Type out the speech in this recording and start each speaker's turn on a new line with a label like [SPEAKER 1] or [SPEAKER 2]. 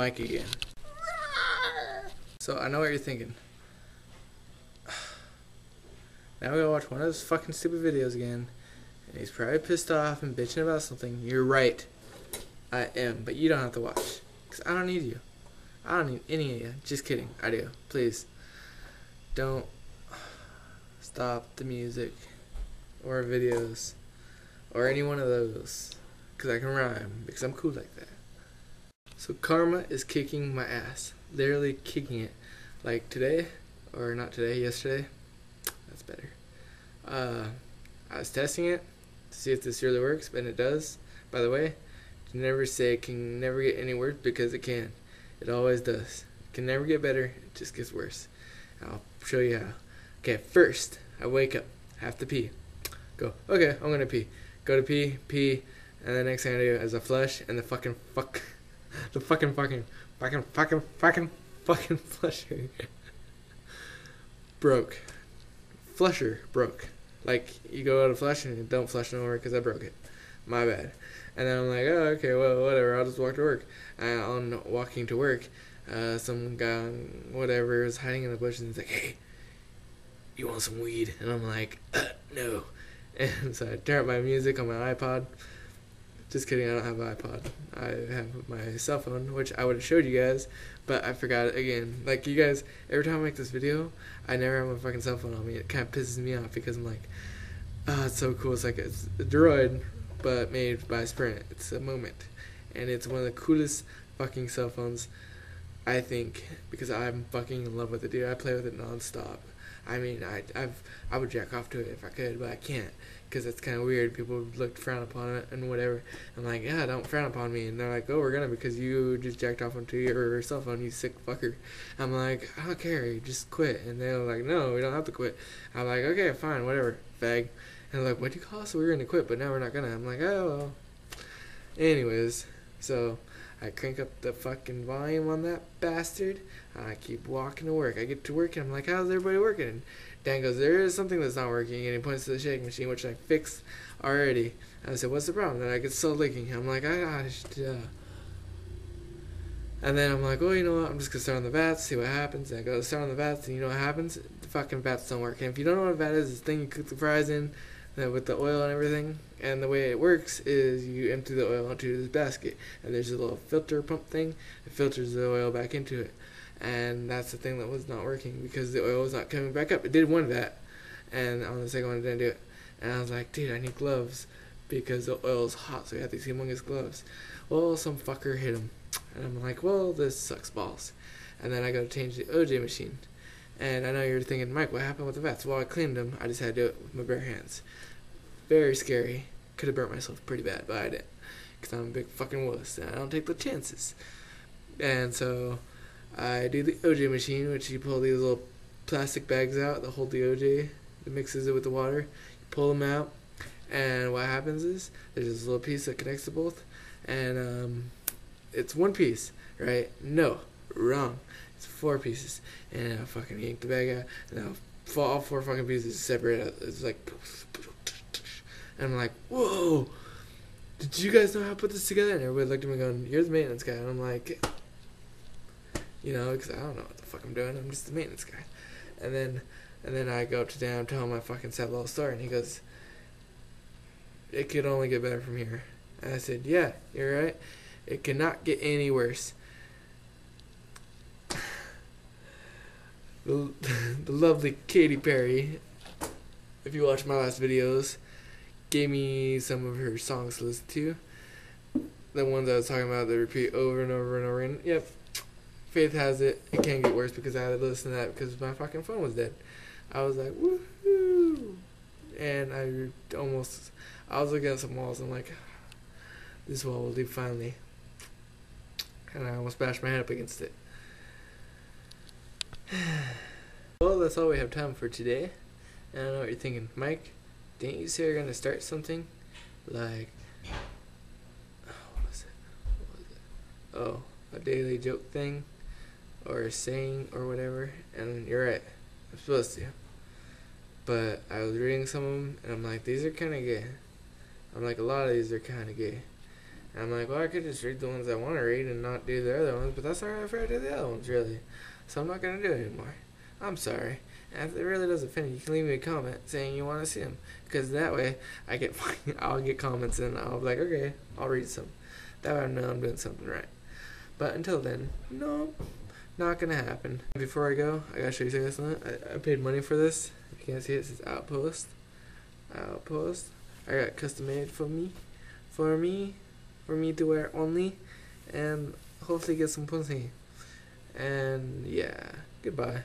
[SPEAKER 1] Mike again. So I know what you're thinking. Now we gotta watch one of those fucking stupid videos again. And he's probably pissed off and bitching about something. You're right. I am. But you don't have to watch. Because I don't need you. I don't need any of you. Just kidding. I do. Please. Don't stop the music. Or videos. Or any one of those. Because I can rhyme. Because I'm cool like that. So karma is kicking my ass. Literally kicking it. Like today. Or not today. Yesterday. That's better. I was testing it to see if this really works, and it does. By the way, never say it can never get any worse, because it can. It always does. It can never get better. It just gets worse. I'll show you how. Okay, first I wake up, have to pee. Go. Okay, I'm gonna pee. Go to pee, and the next thing I do is I flush, and the fucking flusher broke. Flusher broke. Like, you go out of flush and you don't flush no more because I broke it. My bad. And then I'm like, oh, okay, well, whatever, I'll just walk to work. On walking to work, some guy, whatever, is hiding in the bushes and he's like, hey, you want some weed? And I'm like, no. And so I turn up my music on my iPod. Just kidding, I don't have an iPod. I have my cell phone, which I would have showed you guys, but I forgot it again. Like, you guys, every time I make this video, I never have my fucking cell phone on me. It kind of pisses me off because I'm like, oh, it's so cool. It's like it's a Droid, but made by Sprint. It's a Moment. And it's one of the coolest fucking cell phones, I think, because I'm fucking in love with it, dude. I play with it nonstop. I mean, I would jack off to it if I could, but I can't, because it's kind of weird. People look frown upon it and whatever. I'm like, yeah, don't frown upon me. And they're like, oh, we're gonna, because you just jacked off onto your cell phone, you sick fucker. I'm like, I don't care, you just quit. And they're like, no, we don't have to quit. I'm like, okay, fine, whatever, fag. And they're like, what'd you call us? We were gonna quit, but now we're not gonna. I'm like, oh, well. Anyways, so I crank up the fucking volume on that bastard. I keep walking to work. I get to work and I'm like, how's everybody working? And Dan goes, there is something that's not working. And he points to the shake machine, which I fixed already. And I said, what's the problem? And it's still leaking. I'm like, gosh, and then I'm like, well, you know what? I'm just going to start on the vats, see what happens. And I go to start on the vats, and you know what happens? The fucking vats don't work. And if you don't know what a vat is, it's the thing you cook the fries in with the oil and everything. And the way it works is you empty the oil into this basket. And there's a little filter pump thing that filters the oil back into it. And that's the thing that was not working because the oil was not coming back up. It did one vat, and on the second one it didn't do it. And I was like, dude, I need gloves because the oil's hot, so we have these humongous gloves. Well, some fucker hit him. And I'm like, well, this sucks balls. And then I go to change the OJ machine. And I know you're thinking, Mike, what happened with the vats? Well, I cleaned them. I just had to do it with my bare hands. Very scary. Could have burnt myself pretty bad, but I didn't. Because I'm a big fucking wuss, and I don't take the chances. And so I do the OJ machine, which you pull these little plastic bags out that hold the OJ, that mixes it with the water. You pull them out, and what happens is there's this little piece that connects to both, and it's one piece, right? No, wrong. It's 4 pieces, and I fucking yank the bag out, and all 4 fucking pieces separate out. It's like, and I'm like, whoa! Did you guys know how to put this together? And everybody looked at me going, you're the maintenance guy. And I'm like, you know, because I don't know what the fuck I'm doing. I'm just the maintenance guy. And then I go up to Dan, tell him my fucking sad little story, and he goes, it could only get better from here. And I said, yeah, you're right. It cannot get any worse. The lovely Katy Perry, if you watch my last videos, gave me some of her songs to listen to. The ones I was talking about that repeat over and over and over again. Yep. Faith has it. It can't get worse because I had to listen to that because my fucking phone was dead. I was like, woohoo! And I was looking at some walls and I'm like, this wall will do finally. And I almost bashed my head up against it. Well, that's all we have time for today. And I know what you're thinking. Mike, didn't you say you're going to start something? Like, what was it? Oh, a daily joke thing? Or a saying or whatever. And you're right. I'm supposed to. But I was reading some of them and I'm like, these are kind of gay. I'm like, a lot of these are kind of gay. And I'm like, well, I could just read the ones I want to read and not do the other ones, but that's alright if I do the other ones, really. So I'm not gonna do it anymore. I'm sorry. And if it really does offend you, you can leave me a comment saying you want to see them, because that way I'll get comments and I'll be like, okay, I'll read some. That way I know I'm doing something right. But until then, no, not gonna happen. Before I go, I gotta show you something. I paid money for this. If you can't see it, it says Outpost. Outpost. I got custom made for me to wear only, and hopefully get some pussy. And yeah, goodbye.